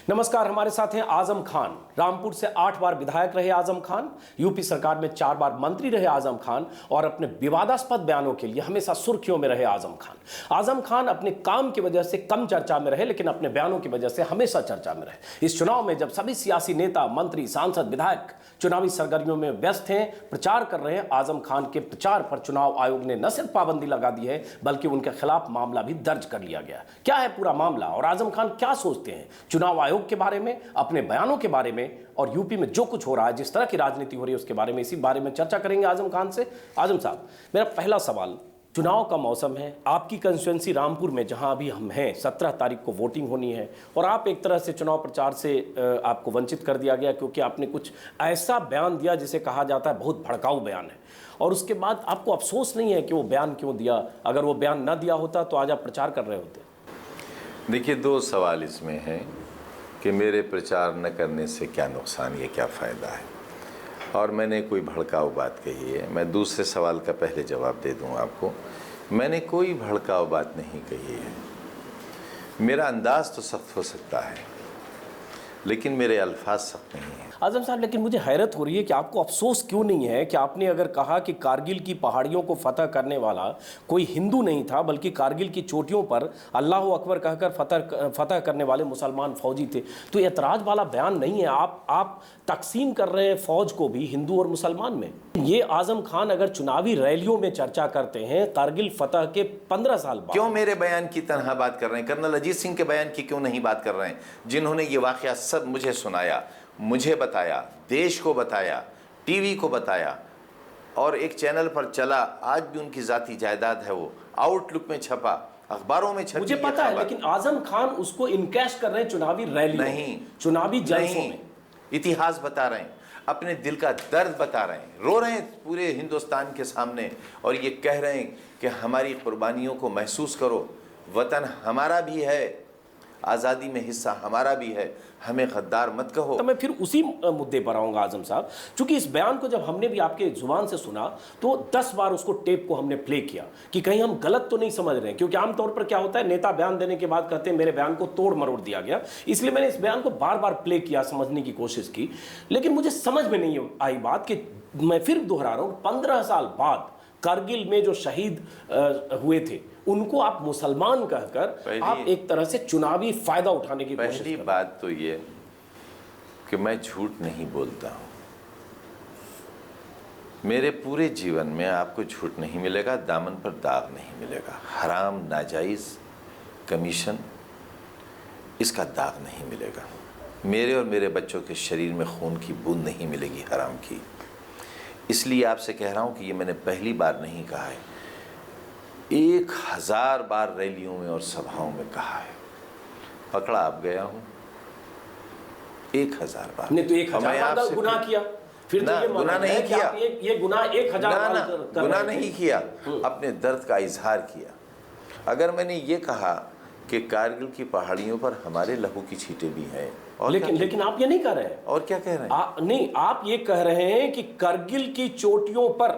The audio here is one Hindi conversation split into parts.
नमस्कार, हमारे साथ हैं आजम खान। रामपुर से 8 बार विधायक रहे आजम खान, यूपी सरकार में 4 बार मंत्री रहे आजम खान और अपने विवादास्पद बयानों के लिए हमेशा सुर्खियों में रहे आजम खान। आजम खान अपने काम की वजह से कम चर्चा में रहे, लेकिन अपने बयानों की वजह से हमेशा चर्चा में रहे। इस चुनाव में जब सभी सियासी नेता, मंत्री, सांसद, विधायक चुनावी सरगर्मियों में व्यस्त हैं, प्रचार कर रहे हैं, आजम खान के प्रचार पर चुनाव आयोग ने न सिर्फ पाबंदी लगा दी है बल्कि उनके खिलाफ मामला भी दर्ज कर लिया गया। क्या है पूरा मामला और आजम खान क्या सोचते हैं चुनाव आयोग के बारे में, अपने बयानों के बारे में और यूपी में जो कुछ हो रहा है, जिस तरह की राजनीति हो रही है उसके बारे में, इसी बारे में चर्चा करेंगे आजम खान से। आजम साहब, मेरा पहला सवाल, चुनाव का मौसम है, आपकी कंस्टिट्यूएंसी रामपुर में जहां अभी हम हैं 17 तारीख को वोटिंग होनी है और आप एक तरह से चुनाव प्रचार से आपको वंचित कर दिया गया क्योंकि आपने कुछ ऐसा बयान दिया जिसे कहा जाता है बहुत भड़काऊ बयान है, और उसके बाद आपको अफसोस नहीं है कि वो बयान क्यों दिया? अगर वो बयान ना दिया होता तो आज आप प्रचार कर रहे होते। देखिए, दो सवाल इसमें हैं कि मेरे प्रचार न करने से क्या नुकसान, ये क्या फ़ायदा है, और मैंने कोई भड़काऊ बात कही है। मैं दूसरे सवाल का पहले जवाब दे दूं आपको। मैंने कोई भड़काऊ बात नहीं कही है। मेरा अंदाज़ तो सख्त हो सकता है लेकिन मेरे अल्फाज सख्त नहीं हैं। आजम साहब, लेकिन मुझे हैरत हो रही है कि आपको अफसोस क्यों नहीं है कि आपने अगर कहा कि कारगिल की पहाड़ियों को फतह करने वाला कोई हिंदू नहीं था बल्कि कारगिल की चोटियों पर अल्लाह अकबर कहकर फतह करने वाले मुसलमान फौजी थे, तो एतराज़ वाला बयान नहीं है। आप तकसीम कर रहे हैं फौज को भी हिंदू और मुसलमान में। ये आजम खान अगर चुनावी रैलियों में चर्चा करते हैं कारगिल फतह के 15 साल बाद, क्यों मेरे बयान की तरह बात कर रहे हैं? कर्नल अजीत सिंह के बयान की क्यों नहीं बात कर रहे हैं, जिन्होंने ये वाक़या सब मुझे सुनाया, मुझे बताया, देश को बताया, टीवी को बताया और एक चैनल पर चला। आज भी उनकी जाती जायदाद है, वो आउटलुक में छपा, अखबारों में छपी, मुझे पता है, लेकिन आजम खान उसको इनकैश कर रहे हैं चुनावी रैली नहीं, चुनावी जलसों में। इतिहास बता रहे हैं, अपने दिल का दर्द बता रहे हैं, रो रहे हैं पूरे हिंदुस्तान के सामने और ये कह रहे हैं कि हमारी कुर्बानियों को महसूस करो, वतन हमारा भी है, आज़ादी में हिस्सा हमारा भी है, हमें गद्दार मत कहो। तो मैं फिर उसी मुद्दे पर आऊँगा आजम साहब, क्योंकि इस बयान को जब हमने भी आपके जुबान से सुना तो 10 बार उसको टेप को हमने प्ले किया कि कहीं हम गलत तो नहीं समझ रहे हैं, क्योंकि आमतौर पर क्या होता है, नेता बयान देने के बाद कहते हैं मेरे बयान को तोड़ मरोड़ दिया गया, इसलिए मैंने इस बयान को बार बार प्ले किया, समझने की कोशिश की, लेकिन मुझे समझ में नहीं आई बात कि मैं फिर दोहरा रहा हूँ, 15 साल बाद कारगिल में जो शहीद हुए थे उनको आप मुसलमान कहकर आप एक तरह से चुनावी फायदा उठाने की कोशिश। पहली बात तो ये कि मैं झूठ नहीं बोलता हूं। मेरे पूरे जीवन में आपको झूठ नहीं मिलेगा, दामन पर दाग नहीं मिलेगा, हराम, नाजायज, कमीशन, इसका दाग नहीं मिलेगा। मेरे और मेरे बच्चों के शरीर में खून की बूंद नहीं मिलेगी हराम की। इसलिए आपसे कह रहा हूं कि ये मैंने पहली बार नहीं कहा है, 1000 बार रैलियों में और सभाओं में कहा है। पकड़ा आप गया हूं 1000 बार। नहीं तो 1000 बार गुनाह किया, फिर ना, तो ये गुनाह नहीं किया, ये गुनाह 1000 बार गुनाह नहीं किया, अपने दर्द का इजहार किया। अगर मैंने ये कहा कि कारगिल की पहाड़ियों पर हमारे लहू की छींटें भी हैं, और लेकिन आप ये नहीं कह रहे हैं। और क्या कह रहे हैं? नहीं, आप ये कह रहे हैं कि कारगिल की चोटियों पर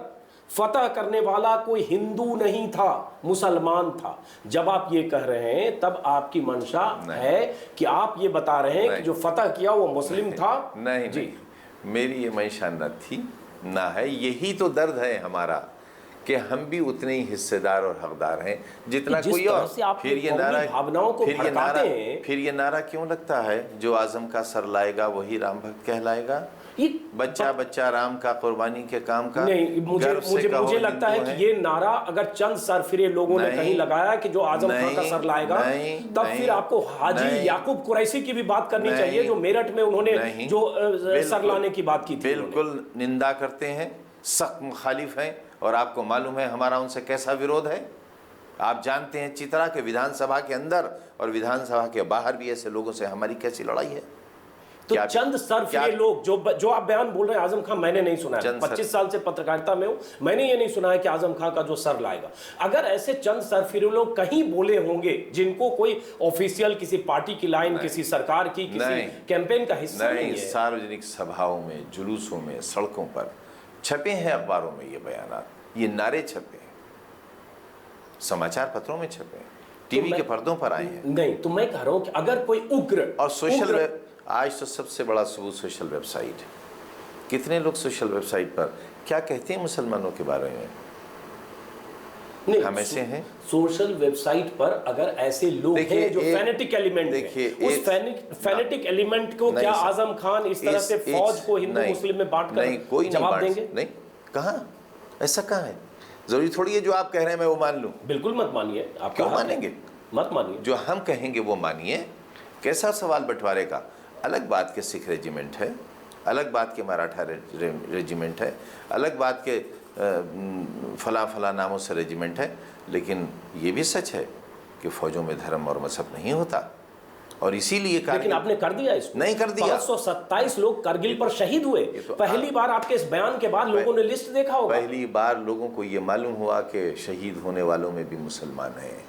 फतह करने वाला कोई हिंदू नहीं था, मुसलमान था। जब आप ये कह रहे हैं तब आपकी मंशा है कि आप ये बता रहे हैं कि जो फतह किया वो मुस्लिम था। नहीं जी, मेरी ये मंशा न थी ना है। यही तो दर्द है हमारा कि हम भी उतने ही हिस्सेदार और हकदार हैं जितना कोई और। फिर ये नारा, फिर ये नारा क्यों लगता है, जो आजम का सर लाएगा वही राम भक्त कहलाएगा। बच्चा बच्चा राम का, कुर्बानी के काम का। नहीं, मुझे लगता है कि ये नारा अगर चंद सरफिरे लोगों ने कहीं लगाया कि जो आजम खान का सर लाएगा, तब फिर आपको हाजी याकूब कुरैशी की भी मालूम करनी चाहिए, जो मेरठ में उन्होंने जो सर लाने की बात की थी। बिल्कुल निंदा करते हैं, सख्त मुखालिफ हैं, और आपको मालूम है हमारा उनसे कैसा विरोध है। आप जानते हैं चित्रा के विधानसभा के अंदर और विधानसभा के बाहर भी ऐसे लोगों से हमारी कैसी लड़ाई है। तो चंद सरफिरे लोग जो आप बयान बोल रहे हैं आजम खान, मैंने नहीं सुना है। 25 साल से पत्रकारिता में हूं, मैंने ये नहीं सुना है कि आजम खान का जो सर लाएगा। अगर ऐसे चंद सरफिरे लोग कहीं बोले होंगे जिनको कोई ऑफिशियल किसी पार्टी की लाइन, किसी सरकार की, किसी कैंपेन का हिस्सा नहीं है, सार्वजनिक सभाओं में, जुलूसों में, सड़कों पर छपे हैं, अखबारों में ये बयान, ये नारे छपे हैं, समाचार पत्रों में छपे हैं, टीवी के पर्दों पर आए हैं। नहीं, तो मैं कह रहा हूं कि अगर कोई उग्र और सोशल आज तो सबसे बड़ा सबूत सोशल वेबसाइट है। कितने लोग सोशल वेबसाइट पर क्या कहते हैं मुसलमानों के बारे में? नहीं, हम ऐसे हैं। सोशल वेबसाइट पर अगर ऐसे लोग हैं जो फैनेटिक एलिमेंट देखिए, उस फैनेटिक एलिमेंट को क्या आजम खान इस तरह से फौज को हिंदू मुस्लिम में बांट कर जवाब देंगे? नहीं, कहाँ, ऐसा कहाँ है? जरूरी थोड़ी है जो आप कह रहे हैं मैं वो मान लूं। बिल्कुल मत मानिए। आप क्यों मानेंगे? मत मानिए, जो हम कहेंगे वो मानिए। कैसा सवाल बंटवारे का? अलग बात के सिख रेजिमेंट है, अलग बात के मराठा रेजिमेंट है, अलग बात के फला फला नामों से रेजिमेंट है, लेकिन ये भी सच है कि फौजों में धर्म और मजहब नहीं होता। और इसीलिए लेकिन आपने कर दिया इसको। नहीं कर दिया। 527 लोग करगिल पर शहीद हुए। तो पहली बार आपके इस बयान के बाद लोगों ने लिस्ट देखा होगा। पहली बार लोगों को ये मालूम हुआ कि शहीद होने वालों में भी मुसलमान हैं,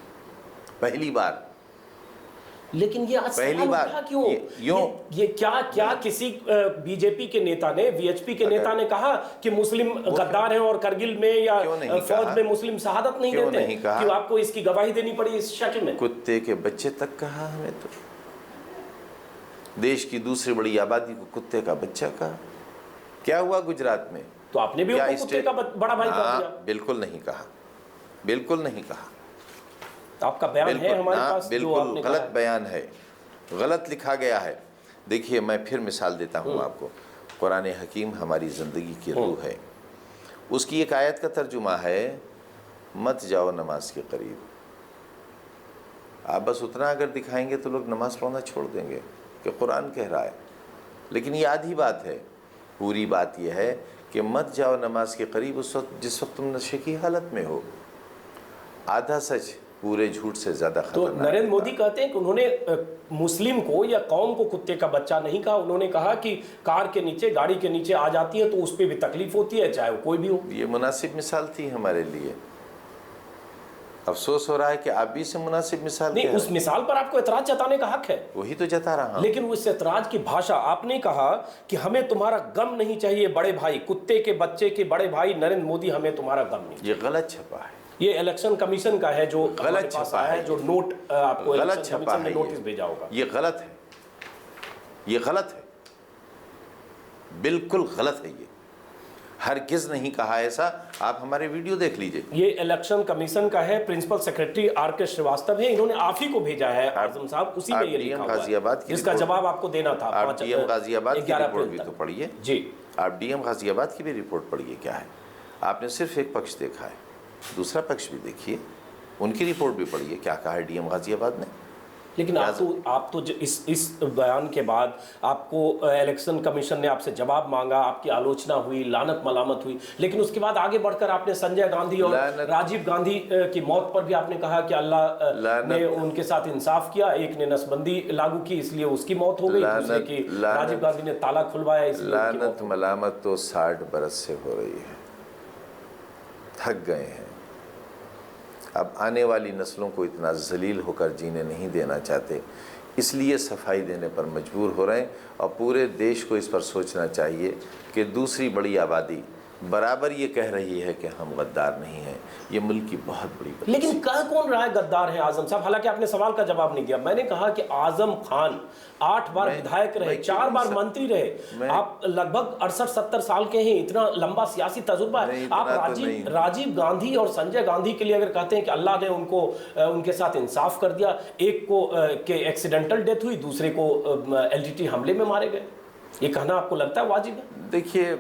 पहली बार। लेकिन ये आज पहली बार क्यों? ये क्या किसी बीजेपी के नेता ने, वीएचपी के नेता ने कहा कि मुस्लिम गद्दार हैं और करगिल में या फौज में मुस्लिम शहादत नहीं देते? क्यों आपको इसकी गवाही देनी पड़ी इस शक्ल में? कुत्ते के बच्चे तक कहा हमें तो। देश की दूसरी बड़ी आबादी को कुत्ते का बच्चा कहा। क्या हुआ गुजरात में? तो आपने भी उनको कुत्ते का बड़ा भाई कह दिया? बिल्कुल नहीं कहा, बिल्कुल नहीं कहा। आपका बयान है हमारे पास, बिल्कुल गलत बयान है, गलत लिखा गया है। देखिए, मैं फिर मिसाल देता हूँ आपको। कुरान हकीम हमारी ज़िंदगी की रूह है। उसकी एक आयत का तर्जुमा है, मत जाओ नमाज के करीब। आप बस उतना अगर दिखाएंगे तो लोग नमाज पढ़ना छोड़ देंगे कि कुरान कह रहा है। लेकिन ये आधी बात है। पूरी बात यह है कि मत जाओ नमाज के करीब उस वक्त जिस वक्त तुम नशे की हालत में हो। आधा सच पूरे झूठ से ज्यादा खतरनाक। तो नरेंद्र मोदी कहते हैं कि उन्होंने मुस्लिम को या कौम को कुत्ते का बच्चा नहीं कहा। उन्होंने कहा कि कार के नीचे, गाड़ी के नीचे आ जाती है तो उस पर भी तकलीफ होती है, चाहे वो कोई भी हो। ये मुनासिब मिसाल थी हमारे लिए। अफसोस हो रहा है कि आप भी से मुनासिब मिसाल नहीं, उस मिसाल पर आपको एतराज जताने का हक है। वही तो जता रहा हूं। लेकिन उस एतराज की भाषा, आपने कहा कि हमें तुम्हारा गम नहीं चाहिए बड़े भाई, कुत्ते के बच्चे के बड़े भाई नरेंद्र मोदी, हमें तुम्हारा गम नहीं। ये गलत छपा है। ये इलेक्शन कमीशन का है जो गलत छपा है, जो नोट आपको गलत छपा है, नोटिस भेजा होगा। ये गलत है, ये गलत है, बिल्कुल गलत है। ये हरगिज़ नहीं कहा ऐसा। आप हमारे वीडियो देख लीजिए। ये इलेक्शन कमीशन का है, प्रिंसिपल सेक्रेटरी आर.के. श्रीवास्तव है, इन्होंने आप ही को भेजा है आजम साहब, उसी में ये लिखा हुआ है। इसका जवाब आपको देना था। आप डीएम गाजियाबाद की रिपोर्ट भी तो पढ़िए जी। आप डीएम गाजियाबाद की भी रिपोर्ट पढ़िए। क्या है, आपने सिर्फ एक पक्ष देखा है, दूसरा पक्ष भी देखिए, उनकी रिपोर्ट भी पढ़िए। क्या कहा है डीएम गाजियाबाद ने? लेकिन आप तो इस बयान के बाद आपको इलेक्शन कमीशन ने आपसे जवाब मांगा, आपकी आलोचना हुई, लानत मलामत हुई, लेकिन उसके बाद आगे बढ़कर आपने संजय गांधी और राजीव गांधी की मौत पर भी आपने कहा कि अल्लाह ने उनके साथ इंसाफ किया। एक ने नसबंदी लागू की इसलिए उसकी मौत हो गई, दूसरे की राजीव गांधी ने ताला खुलवाया इसलिए। लानत मलामत तो 60 बरस से हो रही है, थक गए हैं। अब आने वाली नस्लों को इतना जलील होकर जीने नहीं देना चाहते, इसलिए सफाई देने पर मजबूर हो रहे हैं। और पूरे देश को इस पर सोचना चाहिए कि दूसरी बड़ी आबादी बराबर ये कह रही है कि हम गद्दार नहीं हैं। ये मुल्क की बहुत बड़ी बात। लेकिन कह कौन रहा है गद्दार है आजम साहब? हालांकि आपने सवाल का जवाब नहीं दिया। मैंने कहा कि आजम खान 8 बार विधायक रहे, 4 बार मंत्री रहे। आप लगभग 68-70 साल के हैं, इतना लंबा सियासी तजुर्बा है। आप राजीव गांधी और संजय गांधी के लिए अगर कहते हैं कि अल्लाह ने उनको उनके साथ इंसाफ कर दिया, एक को के एक्सीडेंटल डेथ हुई, दूसरे को एलटीटी हमले में मारे गए, ये कहना आपको लगता है वाजिब है? देखिए,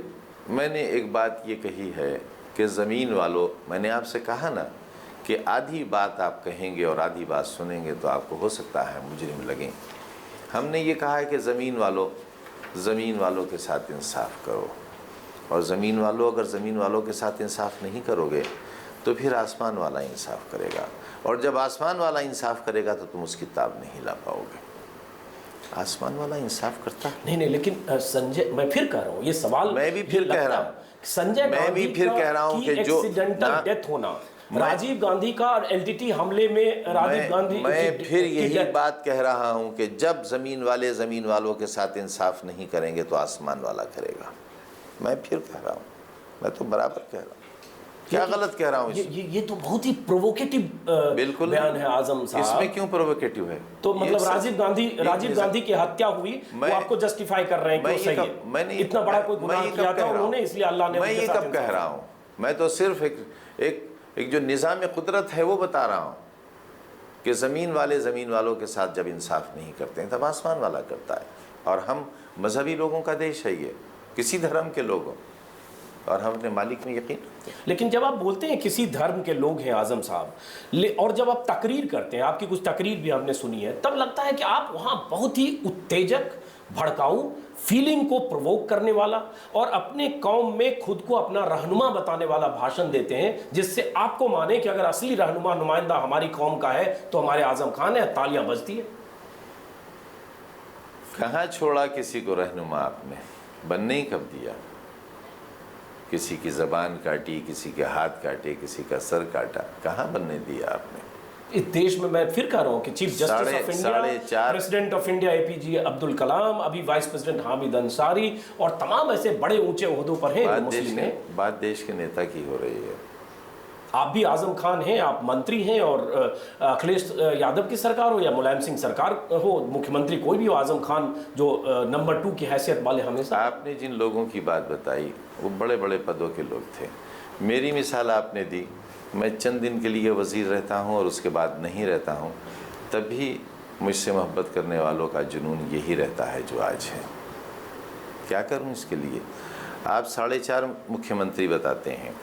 मैंने एक बात ये कही है कि ज़मीन वालों, मैंने आपसे कहा ना कि आधी बात आप कहेंगे और आधी बात सुनेंगे तो आपको हो सकता है मुजरिम लगें। हमने ये कहा है कि ज़मीन वालों के साथ इंसाफ करो, और ज़मीन वालों अगर ज़मीन वालों के साथ इंसाफ नहीं करोगे तो फिर आसमान वाला इंसाफ करेगा, और जब आसमान वाला इंसाफ करेगा तो तुम उसकी ताब नहीं ला पाओगे। आसमान वाला इंसाफ करता नहीं, लेकिन संजय, मैं फिर कह रहा हूँ ये सवाल, मैं भी फिर कह रहा हूँ, संजय मैं भी फिर कह रहा हूँ कि जो एक्सीडेंटल डेथ होना, राजीव गांधी का और एलटीटी हमले में राजीव गांधी, मैं फिर यही बात कह रहा हूँ कि जब ज़मीन वाले ज़मीन वालों के साथ इंसाफ नहीं करेंगे तो आसमान वाला करेगा। मैं फिर कह रहा हूँ, मैं तो बराबर कह रहा हूँ। क्या गलत कह रहा हूँ? ये तो बहुत ही प्रोवोकेटिव बिल्कुल बयान है आजम साहब। इसमें क्यों प्रोवोकेटिव है? तो मतलब राजीव गांधी की हत्या हुई, वो आपको जस्टिफाई कर रहे हैं कि वो सही है? इतना बड़ा कोई गुनाह किया था उन्होंने, इसलिए अल्लाह ने मैं ये कब कह रहा हूँ? मैं तो सिर्फ एक जो निज़ाम कुदरत है वो बता रहा हूँ कि ज़मीन वालों के साथ जब इंसाफ नहीं करते हैं तब आसमान वाला करता है। और हम मजहबी लोगों का देश है, ये किसी धर्म के लोगों, और हम अपने मालिक में यकीन रखते हैं। लेकिन जब आप बोलते हैं किसी धर्म के लोग हैं आजम साहब, और जब आप तकरीर करते हैं, आपकी कुछ तकरीर भी हमने सुनी है, तब लगता है कि आप वहाँ बहुत ही उत्तेजक, भड़काऊ, फीलिंग को प्रोवोक करने वाला और अपने कौम में खुद को अपना रहनुमा बताने वाला भाषण देते हैं, जिससे आपको माने कि अगर असली रहनुमा नुमाइंदा हमारी कौम का है तो हमारे आजम खान है, तालियां बजती है। कहाँ छोड़ा किसी को रहनुमा आपने? बनने ही कब दिया? किसी की ज़बान काटी, किसी के हाथ काटे, किसी का सर काटा, कहाँ बनने दिया आपने? इस देश में मैं फिर कह रहा हूँ कि chief justice of India, president of India APJ Abdul Kalam, अभी वाइस प्रेसिडेंट हामिद अंसारी और तमाम ऐसे बड़े ऊंचे ओहदों पर हैं। बात देश के नेता की हो रही है। आप भी आजम खान हैं, आप मंत्री हैं, और अखिलेश यादव की सरकार हो या मुलायम सिंह सरकार हो, मुख्यमंत्री कोई भी हो, आजम खान जो नंबर 2 की हैसियत वाले हमेशा। आपने जिन लोगों की बात बताई वो बड़े बड़े पदों के लोग थे। मेरी मिसाल आपने दी, मैं चंद दिन के लिए वज़ीर रहता हूं और उसके बाद नहीं रहता हूं, तभी मुझसे मोहब्बत करने वालों का जुनून यही रहता है जो आज है। क्या करूं इसके लिए? आप 4.5 मुख्यमंत्री बताते हैं,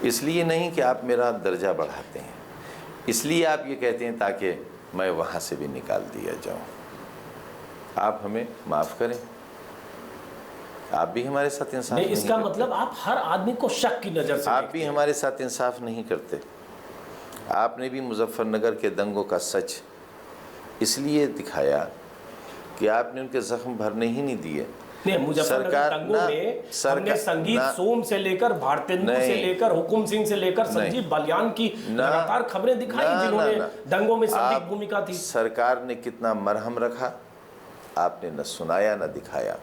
इसलिए नहीं कि आप मेरा दर्जा बढ़ाते हैं, इसलिए आप ये कहते हैं ताकि मैं वहाँ से भी निकाल दिया जाऊँ। आप हमें माफ़ करें, आप भी हमारे साथ इंसाफ नहीं इसका करते। मतलब आप हर आदमी को शक की नज़र से आप भी हमारे साथ इंसाफ नहीं करते। आपने भी मुजफ्फरनगर के दंगों का सच इसलिए दिखाया कि आपने उनके ज़ख्म भरने ही नहीं दिए। मुजफ्फरनगर दंगों में हमने संगीत सोम से लेकर भारतेंदु से लेकर हुकुम सिंह से लेकर संजीव बलियान की लगातार खबरें दिखाई, जिन्होंने दंगों में संदिग्ध भूमिका थी। सरकार ने कितना मरहम रखा, आपने न सुनाया न दिखाया।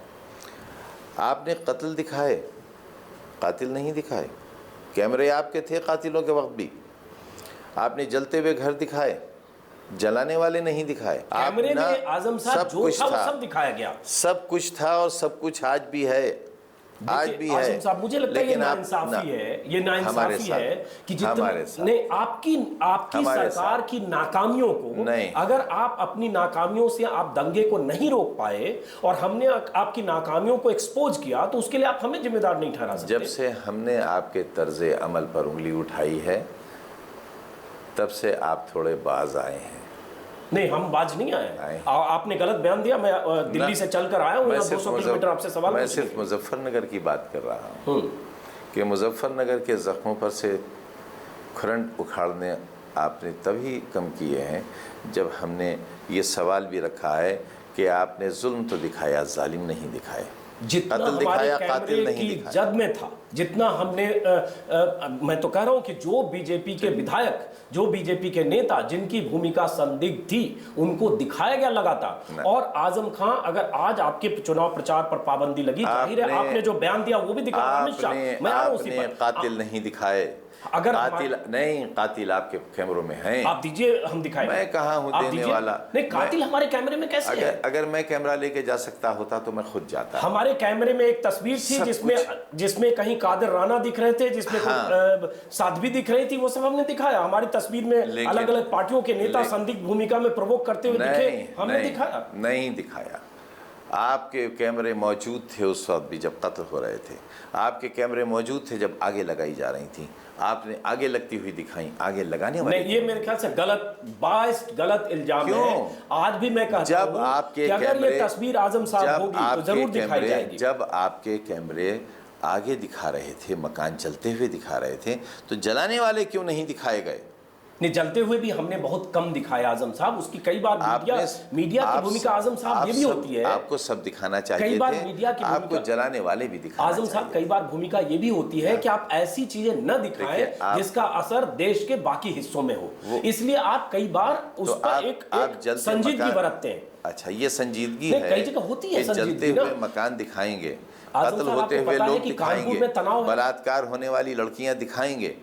आपने कत्ल दिखाए, कातिल नहीं दिखाए। कैमरे आपके थे कातिलों के वक्त भी। आपने जलते हुए घर दिखाए, जलाने वाले नहीं दिखाए। कैमरे में आजम साहब जो था वो सब दिखाया गया, सब कुछ था और सब कुछ आज भी है, आज भी है। आजम साहब मुझे लगता है ये नाइंसाफी है, ये नाइंसाफी है कि जितने आपकी सरकार की नाकामियों को, अगर आप अपनी नाकामियों से आप दंगे को नहीं रोक पाए और हमने आपकी नाकामियों को एक्सपोज किया, तो उसके लिए आप हमें जिम्मेदार नहीं ठहरा सकते। जब से हमने आपके तर्ज़े अमल पर उंगली उठाई है तब से आप थोड़े बाज आए हैं। नहीं, हम बाज नहीं आए। आपने गलत बयान दिया। मैं दिल्ली से चलकर आया हूँ, 200 किलोमीटर आपसे सवाल। मैं सिर्फ मुजफ्फरनगर की बात कर रहा हूँ कि मुजफ्फरनगर के ज़ख्मों पर से खुरंट उखाड़ने आपने तभी कम किए हैं जब हमने ये सवाल भी रखा है कि आपने जुल्म तो दिखाया, जालिम नहीं दिखाए। जितना हमारे कैमरे की जद में था, जितना हमने मैं तो कह रहा हूं कि जो बीजेपी के विधायक, जो बीजेपी के नेता जिनकी भूमिका संदिग्ध थी, उनको दिखाया गया लगातार। और आजम खान, अगर आज आपके चुनाव प्रचार पर पाबंदी लगी, जाहिर है आपने जो बयान दिया वो भी दिखाया। आपने कातिल नहीं दिखाए। अगर कातिल आपके कैमरों में हैं। आप दीजिए, हम दिखाएं। मैं कहाँ हूँ देने वाला? नहीं, कातिल हमारे कैमरे में कैसे है? अगर मैं कैमरा लेके जा सकता होता तो मैं खुद जाता। हमारे कैमरे में एक तस्वीर थी जिसमें कहीं कादिर राना दिख रहे थे, जिसमें साध्वी दिख रही थी, वो सब हमने दिखाया। हमारी तस्वीर में अलग अलग पार्टियों के नेता संदिग्ध भूमिका में प्रवोक करते हुए दिखे, हमने दिखाया। नहीं दिखाया। आपके कैमरे मौजूद थे उस वक्त भी जब कत्ल हो रहे थे। आपके कैमरे मौजूद थे जब आगे लगाई जा रही थी। आपने आगे लगती हुई दिखाई, आगे लगाने वाले। नहीं, ये मेरे ख्याल से गलत इल्जाम है। आज भी मैं कहता हूं कि अगर ये तस्वीर आजम साहब होगी तो जरूर दिखाई जाएगी। जब आपके कैमरे आगे दिखा रहे थे, मकान चलते हुए दिखा रहे थे, तो जलाने वाले क्यों नहीं दिखाए गए? नहीं, जलते हुए भी हमने बहुत कम दिखाया आजम साहब। उसकी कई बार मीडिया की भूमिका आजम साहब ये भी होती है। आपको सब दिखाना चाहिए। कई बार मीडिया की आपको जलाने वाले भी दिखाना आजम साहब, कई बार भूमिका ये भी होती है कि आप ऐसी चीजें न दिखाएं जिसका असर देश के बाकी हिस्सों में हो। इसलिए आप कई बार उस पर एक संजीदगी बरतते हैं। अच्छा, ये संजीदगी है। कई जगह होती है जलते हुए मकान दिखाएंगे आजम कत्ल साहब, होते आपको हुए पता है लोग कि कानपुर दिखाएंगे, में तनाव है? बलात्कार होने वाली लड़कियां दिखाएंगे,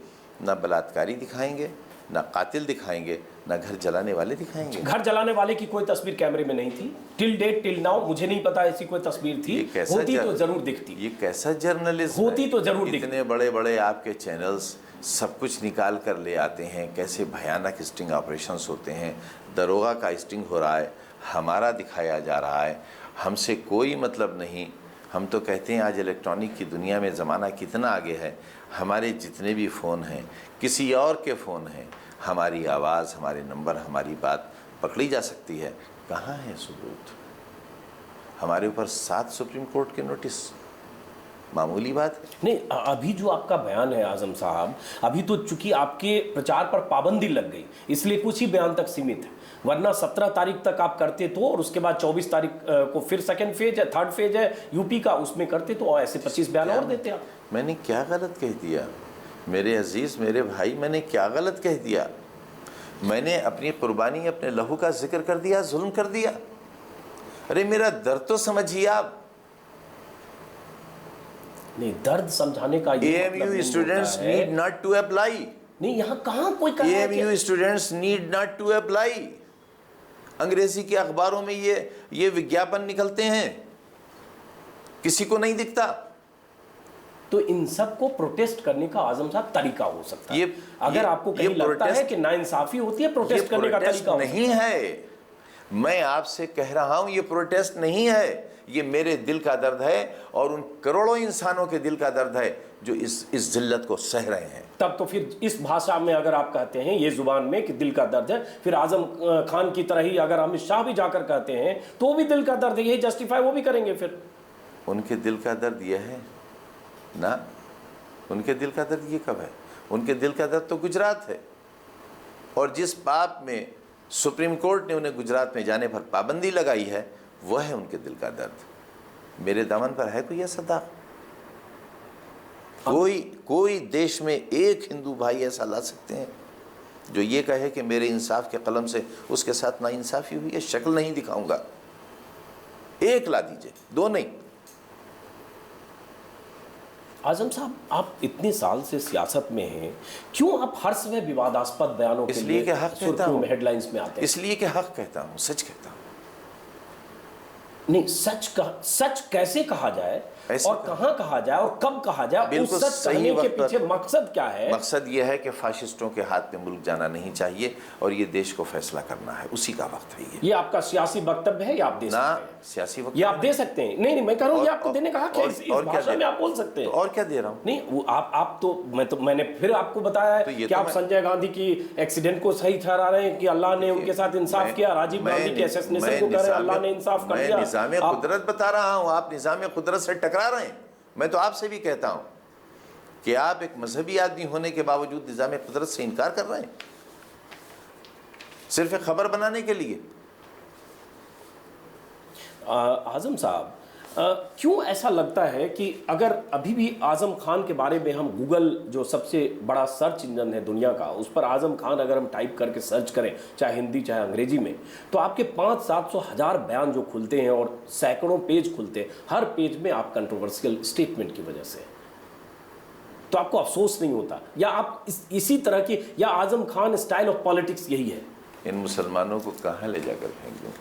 ना बलात्कारी दिखाएंगे, ना कातिल दिखाएंगे, ना घर जलाने वाले दिखाएंगे। घर जलाने वाले की कोई तस्वीर कैमरे में नहीं थी टिल डेट, टिल नाउ मुझे नहीं पता ऐसी कोई तस्वीर थी। होती तो जरूर दिखती। ये कैसा जर्नलिज्म होती तो जरूर दिखती। इतने बड़े बड़े आपके चैनल्स सब कुछ निकाल कर ले आते हैं, कैसे भयानक स्टिंग ऑपरेशंस होते हैं, दरोगा का स्टिंग हो रहा है, हमारा दिखाया जा रहा है, हमसे कोई मतलब नहीं। हम तो कहते हैं आज इलेक्ट्रॉनिक की दुनिया में ज़माना कितना आगे है, हमारे जितने भी फ़ोन हैं किसी और के फ़ोन हैं, हमारी आवाज़, हमारे नंबर, हमारी बात पकड़ी जा सकती है। कहाँ है सबूत? हमारे ऊपर 7 सुप्रीम कोर्ट के नोटिस, मामूली बात है? नहीं, अभी जो आपका बयान है आजम साहब, अभी तो चूंकि आपके प्रचार पर पाबंदी लग गई इसलिए कुछ ही बयान तक सीमित है, वरना 17 तारीख तक आप करते तो, और उसके बाद 24 तारीख को फिर सेकंड फेज है, थर्ड फेज है यूपी का, उसमें करते तो ऐसे 25 बयान और देते आप। मैंने क्या गलत कह दिया मेरे अजीज़, मेरे भाई? मैंने क्या गलत कह दिया? मैंने अपनी कुर्बानी, अपने लहू का जिक्र कर दिया, जुल्म कर दिया? अरे मेरा दर्द तो समझिए आप। नहीं, दर्द समझाने का ये मतलब AMU नहीं स्टूडेंट्स होता है। Need not to apply. नहीं, यहाँ कहाँ कोई कहा है AMU students need not to apply. अंग्रेजी के अखबारों में ये विज्ञापन निकलते हैं, किसी को नहीं दिखता। तो इन सब को प्रोटेस्ट करने का आजम साहब तरीका हो सकता है। अगर आपको कहीं लगता है कि नाइंसाफी होती है, प्रोटेस्ट करने का तरीका नहीं है। मैं आपसे कह रहा हूं ये प्रोटेस्ट नहीं है, ये मेरे दिल का दर्द है और उन करोड़ों इंसानों के दिल का दर्द है जो इस जिल्लत को सह रहे हैं। तब तो फिर इस भाषा में अगर आप कहते हैं, ये जुबान में कि दिल का दर्द है, फिर आजम खान की तरह ही अगर अमित शाह भी जाकर कहते हैं तो भी दिल का दर्द है, यही जस्टिफाई वो भी करेंगे। फिर उनके दिल का दर्द यह है ना, उनके दिल का दर्द ये कब है? उनके दिल का दर्द तो गुजरात है, और जिस पाप में सुप्रीम कोर्ट ने उन्हें गुजरात में जाने पर पाबंदी लगाई है वह है उनके दिल का दर्द। मेरे दामन पर है कोई ऐसा दाग? कोई देश में एक हिंदू भाई ऐसा ला सकते हैं जो ये कहे कि मेरे इंसाफ के कलम से उसके साथ नाइंसाफी हुई है? शक्ल नहीं दिखाऊंगा, एक ला दीजिए, दो नहीं। आजम साहब, आप इतने साल से सियासत में हैं, क्यों आप हर समय विवादास्पद बयानों के इसलिए कि हक कहता हूं, हेडलाइंस में आते हैं? इसलिए कि हक कहता हूं, सच कहता हूं। नहीं, सच कैसे कहा जाए और कहां कहा जाए और कब कहा जाए? उस सच कहने के पीछे मकसद क्या है? मकसद यह है कि फाशिस्टों के हाथ में मुल्क जाना नहीं चाहिए और ये देश को फैसला करना है, उसी का वक्त है ये। आपका सियासी वक्तव्य है, या आप दे सकते हैं? सियासी वक्त ये आप दे सकते हैं। नहीं, मैं कह रहा हूं, ये आपको देने का हक है, इस भाषा में आप बोल सकते हैं। तो और क्या दे रहा हूं? नहीं, वो आप तो मैंने फिर आपको बताया है कि आप संजय गांधी की एक्सीडेंट को सही ठहरा रहे हैं कि अल्लाह ने उनके साथ इंसाफ किया, राजीव गांधी के असैसिनेशन को कह रहे हैं अल्लाह ने इंसाफ कर दिया। निज़ाम कुदरत बता रहा हूं, आप निज़ाम कुदरत से टकरा रहे हैं। मैं तो आपसे भी कहता हूं कि आप एक मजहबी आदमी होने के बावजूद निज़ाम कुदरत से इनकार कर रहे हैं सिर्फ एक खबर बनाने के लिए। आजम साहब, क्यों ऐसा लगता है कि अगर अभी भी आजम खान के बारे में हम गूगल, जो सबसे बड़ा सर्च इंजन है दुनिया का, उस पर आजम खान अगर हम टाइप करके सर्च करें, चाहे हिंदी चाहे अंग्रेजी में, तो आपके 500-700 1000 बयान जो खुलते हैं और सैकड़ों पेज खुलते हैं, हर पेज में आप कंट्रोवर्शियल स्टेटमेंट की वजह से, तो आपको अफसोस नहीं होता? या आप इसी तरह की, या Azam Khan style of politics यही है? इन मुसलमानों को कहाँ ले जाकर फेंक दूं?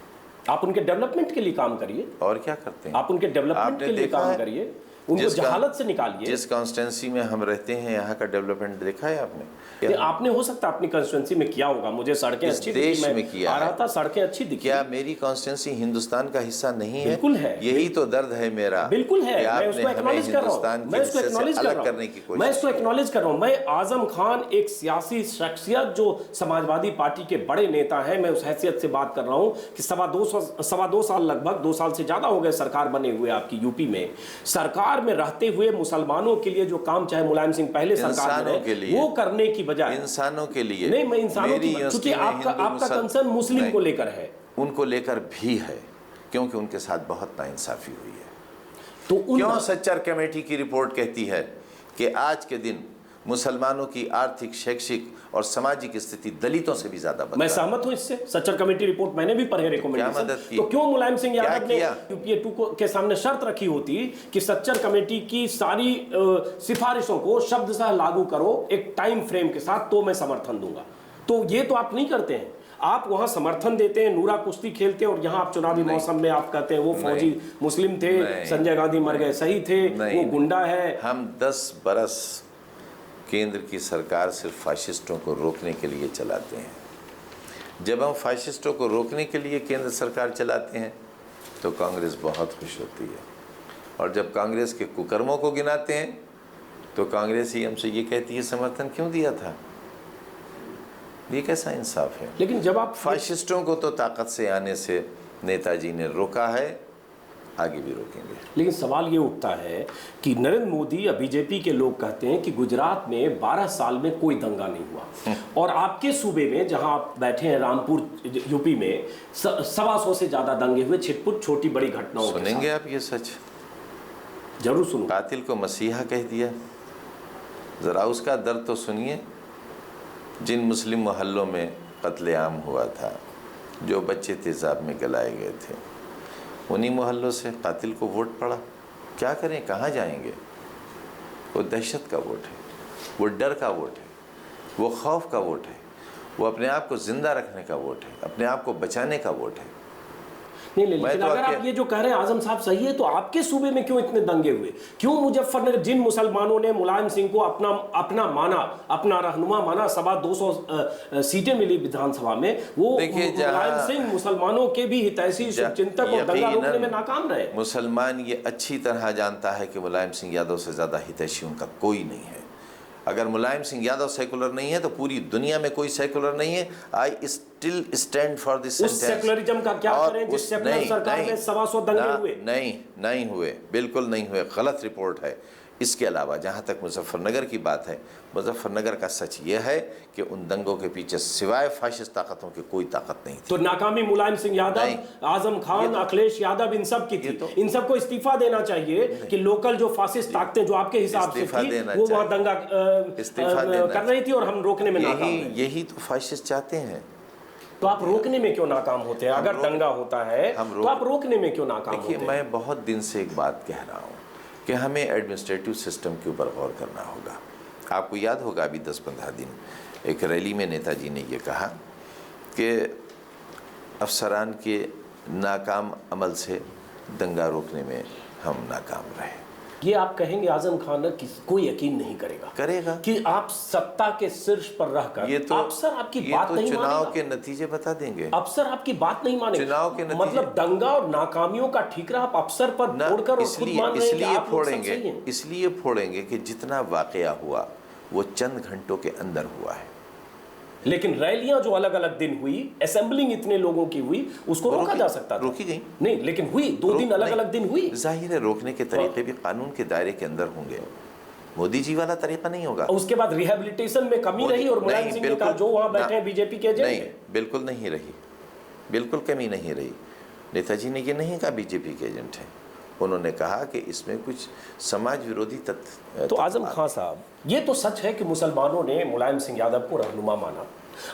आप उनके डेवलपमेंट के लिए काम करिए। और क्या करते हैं? आप उनके डेवलपमेंट के लिए काम करिए, उनको जहालत से निकालिए। जिस कॉन्स्टिट्यूंसी में हम रहते हैं यहाँ का डेवलपमेंट देखा है आपने? आपने हो सकता अपनी कॉन्स्टिट्यूंसी में किया होगा, मुझे सड़कें अच्छी देश में किया आ रहा था, सड़कें अच्छी दिखी। क्या मेरी कॉन्स्टिट्यूंसी हिंदुस्तान का हिस्सा नहीं है? बिल्कुल है। यही तो दर्द है मेरा। बिल्कुल है, मैं उसको एक्नॉलेज कर रहा हूँ, मैं इसको एक्नॉलेज कर रहा हूँ। मैं आजम खान एक सियासी शख्सियत जो समाजवादी पार्टी के बड़े नेता हैं, मैं उस हैसियत से बात कर रहा हूँ कि 2.25 साल, लगभग 2 साल से ज्यादा हो गए सरकार बने हुए आपकी यूपी में। सरकार में रहते हुए मुसलमानों के लिए जो काम चाहे मुलायम सिंह पहले सरकार में वो करने की बजाय इंसानों के लिए नहीं, मैं इंसानों की, क्योंकि आपका कंसर्न मुस्लिम को लेकर है, उनको लेकर भी है, क्योंकि उनके साथ बहुत नाइंसाफी हुई है। तो क्यों सच्चर कमेटी की रिपोर्ट कहती है कि आज के दिन मुसलमानों की आर्थिक, शैक्षिक और सामाजिक स्थिति दलितों से भी ज्यादा बदतर। मैं सहमत हूं इससे। सच्चर कमेटी रिपोर्ट मैंने भी पढ़ी, रिकमेंडेशन। मदद की? तो क्यों मुलायम सिंह यादव ने किया? यूपीए 2 के सामने शर्त रखी होती कि सच्चर कमेटी की सारी सिफारिशों को शब्दशः लागू करो एक टाइम फ्रेम के साथ, तो मैं समर्थन दूंगा। तो ये तो आप नहीं करते हैं। आप वहां समर्थन देते हैं, नूरा कुश्ती खेलते हैं, और यहां आप चुनावी मौसम में आप कहते हैं वो फौजी मुस्लिम थे, संजय गांधी मर गए सही थे, वो गुंडा है। हम 10 बरस केंद्र की सरकार सिर्फ फाशिस्टों को रोकने के लिए चलाते हैं। जब हम फाशिस्टों को रोकने के लिए केंद्र सरकार चलाते हैं तो कांग्रेस बहुत खुश होती है, और जब कांग्रेस के कुकर्मों को गिनाते हैं तो कांग्रेस ही हमसे ये कहती है समर्थन क्यों दिया था। ये कैसा इंसाफ है। लेकिन जब आप फाशिस्टों को तो ताकत से आने से नेताजी ने रोका है, आगे भी रोकेंगे। लेकिन सवाल ये उठता है कि नरेंद्र मोदी या बीजेपी के लोग कहते हैं कि गुजरात में 12 साल में कोई दंगा नहीं हुआ, और आपके सूबे में जहां आप बैठे हैं रामपुर यूपी में 125 से ज्यादा दंगे हुए, छिटपुट छोटी बड़ी घटनाओं। सुनेंगे आप ये सच? जरूर सुनो। कातिल को मसीहा कह दिया, जरा उसका दर्द तो सुनिए। जिन मुस्लिम मोहल्लों में कत्लेआम हुआ था, जो बच्चे तेजाब में गलाए गए थे, उन्हीं मोहल्लों से कातिल को वोट पड़ा। क्या करें, कहाँ जाएंगे? वो दहशत का वोट है, वो डर का वोट है, वो खौफ का वोट है, वो अपने आप को जिंदा रखने का वोट है, अपने आप को बचाने का वोट है। नहीं, लेकिन तो अगर आप ये जो कह रहे हैं आजम साहब सही है, तो आपके सूबे में क्यों इतने दंगे हुए? क्यों मुजफ्फरनगर, जिन मुसलमानों ने मुलायम सिंह को अपना माना, अपना रहनुमा माना, 250 सीटें मिली विधानसभा में, वो मुलायम सिंह मुसलमानों के भी हितैषी शुभचिंतक और दंगा रोकने में नाकाम रहे। मुसलमान ये अच्छी तरह जानता है कि मुलायम सिंह यादव से ज्यादा हितैषी उनका कोई नहीं है। अगर मुलायम सिंह यादव सेकुलर नहीं है तो पूरी दुनिया में कोई सेकुलर नहीं है। I still stand for this sentence. उस सेकुलरिज्म का क्या करें जिस सेकुलर सरकार में 125 दंगे हुए? नहीं हुए, बिल्कुल नहीं हुए, गलत रिपोर्ट है। इसके अलावा जहाँ तक मुजफ्फरनगर की बात है, मुजफ्फरनगर का सच ये है कि उन दंगों के पीछे सिवाय फाशिस्ट ताकतों की कोई ताकत नहीं थी। तो नाकामी मुलायम सिंह यादव, आजम खान, अखिलेश यादव, इन सब की थी। इन सबको इस्तीफा देना चाहिए कि लोकल जो फाशिस्ट ताकतें जो आपके हिसाब से थी वो वहाँ दंगा कर रही थी और हम रोकने में नाकाम हैं। यही तो फाशिस्ट चाहते हैं। तो आप रोकने में क्यों नाकाम होते हैं? अगर दंगा होता है तो आप रोकने में क्यों नाकाम होते हैं? देखिए, मैं बहुत दिन से एक बात कह रहा हूँ कि हमें एडमिनिस्ट्रेटिव सिस्टम के ऊपर गौर करना होगा। आपको याद होगा अभी 10-15 दिन एक रैली में नेताजी ने ये कहा कि अफसरान के नाकाम अमल से दंगा रोकने में हम नाकाम रहे। ये आप कहेंगे आजम खान कि कोई यकीन नहीं करेगा कि आप सत्ता के शीर्ष पर रहकर ये तो अफसर आपकी बात तो नहीं मानेगा। चुनाव के नतीजे बता देंगे। अफसर आपकी बात नहीं मानेगा। चुनाव के नतीजे मतलब दंगा और नाकामियों का ठीकरा आप अफसर पर फोड़कर और खुद मान रहे हैं कि आप लोग सब सही हैं। इसलिए फोड़ेंगे कि जितना वाकया हुआ वो चंद घंटों के अंदर हुआ है। लेकिन रैलियां जो अलग अलग दिन हुई, असेंबलिंग इतने लोगों की हुई, उसको रोका जा सकता था। रोकी गई नहीं, लेकिन हुई 2 दिन अलग अलग दिन हुई। जाहिर है रोकने के तरीके भी कानून के दायरे के अंदर होंगे। मोदी जी वाला तरीका नहीं होगा। उसके बाद रिहेबिलिटेशन में कमी रही और मुलायम सिंह ने कहा जो वहां बैठे हैं बीजेपी के एजेंट हैं। बिल्कुल नहीं रही, बिल्कुल कमी नहीं रही। नेताजी ने ये नहीं कहा बीजेपी के एजेंट हैं, उन्होंने कहा कि इसमें कुछ समाज विरोधी तत्व। तो आजम खान साहब, ये तो सच है कि मुसलमानों ने मुलायम सिंह यादव को रहनुमा माना।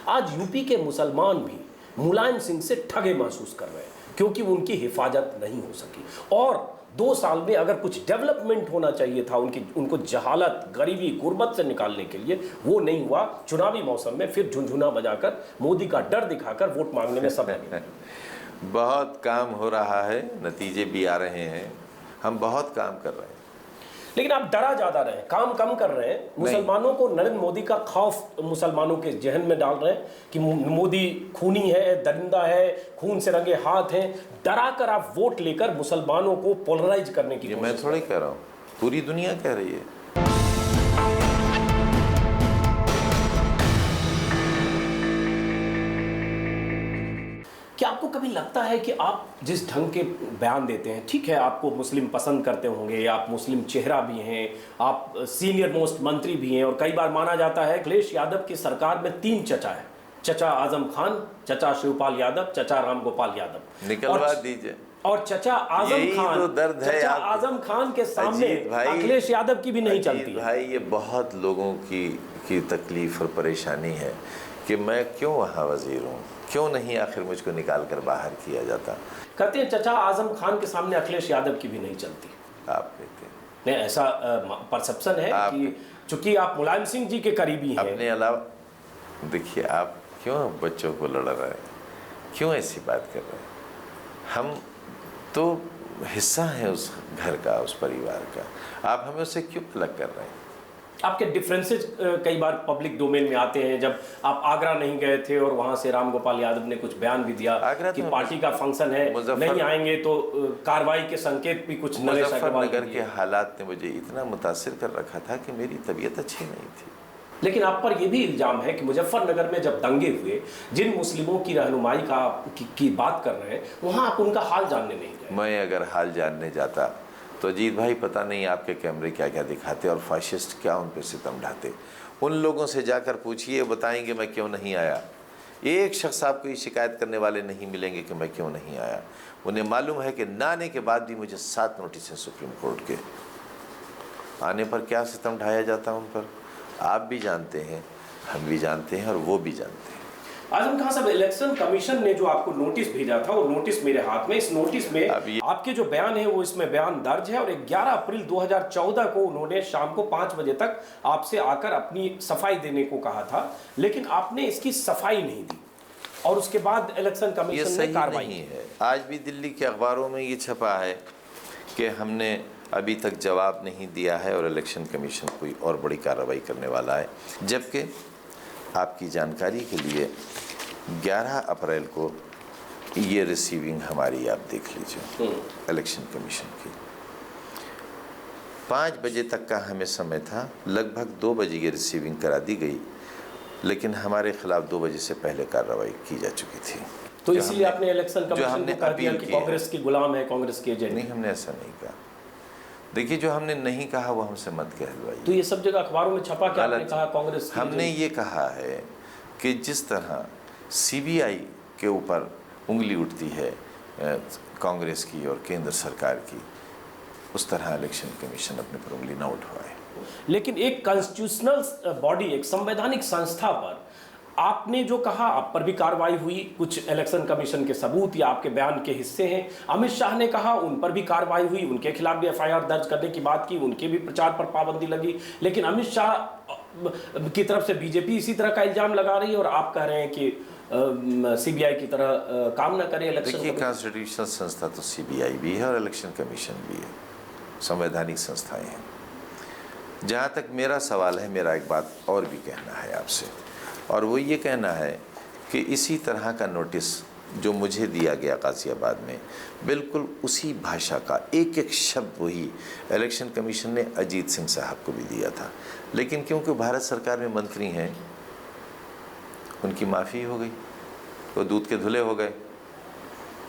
आज यूपी के मुसलमान भी मुलायम सिंह से ठगे महसूस कर रहे हैं क्योंकि उनकी हिफाजत नहीं हो सकी। और 2 साल में अगर कुछ डेवलपमेंट होना चाहिए था उनको जहालत, गरीबी, गुर्बत से निकालने के लिए, वो नहीं हुआ। चुनावी मौसम में फिर झुनझुना बजाकर, मोदी का डर दिखाकर वोट मांगने में सब लगे। बहुत काम हो रहा है, नतीजे भी आ रहे हैं, हम बहुत काम कर रहे हैं। लेकिन आप डरा ज्यादा रहे, काम कम कर रहे हैं। मुसलमानों को नरेंद्र मोदी का खौफ मुसलमानों के जहन में डाल रहे हैं कि मोदी खूनी है, दरिंदा है, खून से रंगे हाथ हैं। डरा कर आप वोट लेकर मुसलमानों को पोलराइज करने की कोशिश। मैं थोड़ी कह रहा हूँ, पूरी दुनिया कह रही है। क्या आपको कभी लगता है कि आप जिस ढंग के बयान देते हैं, ठीक है आपको मुस्लिम पसंद करते होंगे, या आप मुस्लिम चेहरा भी हैं, आप सीनियर मोस्ट मंत्री भी हैं, और कई बार माना जाता है अखिलेश यादव की सरकार में 3 चचा है, चचा आजम खान, चचा शिवपाल यादव, चचा राम गोपाल यादव। निकलवा दीजिए। और चचा आजम यही खान, तो दर्द है चचा आपके। आजम खान के सामने अजीत भाई, अखिलेश यादव की भी नहीं चलती है। भाई ये बहुत लोगों की तकलीफ और परेशानी है कि मैं क्यों वहाँ वजीर हूँ, क्यों नहीं आखिर मुझको निकाल कर बाहर किया जाता। कहते हैं चचा आजम खान के सामने अखिलेश यादव की भी नहीं चलती। आप कहते हैं नहीं, ऐसा परसेप्शन है कि चूंकि आप मुलायम सिंह जी के करीबी हैं। अपने अलावा देखिए, आप क्यों बच्चों को लड़ रहे हैं, क्यों ऐसी बात कर रहे हैं? हम तो हिस्सा हैं उस घर का, उस परिवार का, आप हमें उससे क्यों अलग कर रहे हैं? आपके डिफरेंसेस कई बार पब्लिक डोमेन में आते हैं। जब आप आगरा नहीं गए थे और वहां से राम गोपाल यादव ने कुछ बयान भी दिया कि पार्टी का फंक्शन है, नहीं आएंगे तो कार्रवाई के संकेत भी कुछ मुजफ्फरनगर के हालात ने मुझे इतना मुतासिर कर रखा था कि मेरी तबीयत अच्छी नहीं थी। लेकिन आप पर यह भी इल्जाम है कि मुजफ्फरनगर में जब दंगे हुए, जिन मुस्लिमों की रहनुमाई की बात कर रहे हैं, वहां आप उनका हाल जानने नहीं गए। मैं अगर हाल जानने जाता तो अजीत भाई पता नहीं आपके कैमरे क्या क्या दिखाते और फाशिस्ट क्या उन पर सितम ढाते। उन लोगों से जाकर पूछिए, बताएंगे मैं क्यों नहीं आया। एक शख्स आपको ये शिकायत करने वाले नहीं मिलेंगे कि मैं क्यों नहीं आया। उन्हें मालूम है कि ना आने के बाद भी मुझे 7 नोटिस हैं सुप्रीम कोर्ट के, आने पर क्या सितम ढाया जाता उन पर आप भी जानते हैं, हम भी जानते हैं और वो भी जानते हैं। आजम खान साहब, इलेक्शन कमीशन ने जो आपको नोटिस भेजा था, वो नोटिस मेरे हाथ में, इस नोटिस में आपके जो बयान है वो इसमें बयान दर्ज है और 11 अप्रैल 2014 को उन्होंने शाम को 5 बजे तक आपसे आकर अपनी सफाई देने को कहा था, लेकिन आपने इसकी सफाई नहीं दी और उसके बाद इलेक्शन कमीशन ने कार्रवाई नहीं है। आज भी दिल्ली के अखबारों में ये छपा है कि हमने अभी तक जवाब नहीं दिया है और इलेक्शन कमीशन कोई और बड़ी कार्रवाई करने वाला है। जबकि आपकी जानकारी के लिए 11 अप्रैल को ये रिसीविंग हमारी आप देख लीजिए इलेक्शन कमीशन की, 5 बजे तक का हमें समय था, लगभग 2 बजे ये रिसीविंग करा दी गई, लेकिन हमारे खिलाफ 2 बजे से पहले कार्रवाई की जा चुकी थी। तो इसलिए आपने इलेक्शन कमीशन को कह दिया कि कांग्रेस की गुलाम है, कांग्रेस के एजेंट। नहीं, हमने ऐसा नहीं कहा। देखिए, जो हमने नहीं कहा वो हमसे मत कहलवाइए। तो ये सब जगह अखबारों में छपा कि आपने कहा कांग्रेस। हमने ये कहा है कि जिस तरह सीबीआई के ऊपर उंगली उठती है कांग्रेस की और केंद्र सरकार की, उस तरह इलेक्शन कमीशन अपने पर उंगली न उठवाए। लेकिन एक कॉन्स्टिट्यूशनल बॉडी, एक संवैधानिक संस्था पर आपने जो कहा, आप पर भी कार्रवाई हुई, कुछ इलेक्शन कमीशन के सबूत या आपके बयान के हिस्से हैं। अमित शाह ने कहा, उन पर भी कार्रवाई हुई, उनके खिलाफ भी एफआईआर दर्ज करने की बात की, उनके भी प्रचार पर पाबंदी लगी। लेकिन अमित शाह की तरफ से बीजेपी इसी तरह का इल्जाम लगा रही है और आप कह रहे हैं कि सीबीआई की तरह काम न करे इलेक्शन। देखिए, कॉन्स्टिट्यूशनल संस्था तो सीबीआई भी है और इलेक्शन कमीशन भी है, संवैधानिक संस्थाएं हैं। जहाँ तक मेरा सवाल है, मेरा एक बात और भी कहना है आपसे, और वो ये कहना है कि इसी तरह का नोटिस जो मुझे दिया गया गाज़ियाबाद में, बिल्कुल उसी भाषा का एक एक शब्द वही इलेक्शन कमीशन ने अजीत सिंह साहब को भी दिया था। लेकिन क्योंकि भारत सरकार में मंत्री हैं, उनकी माफ़ी हो गई, वो दूध के धुले हो गए,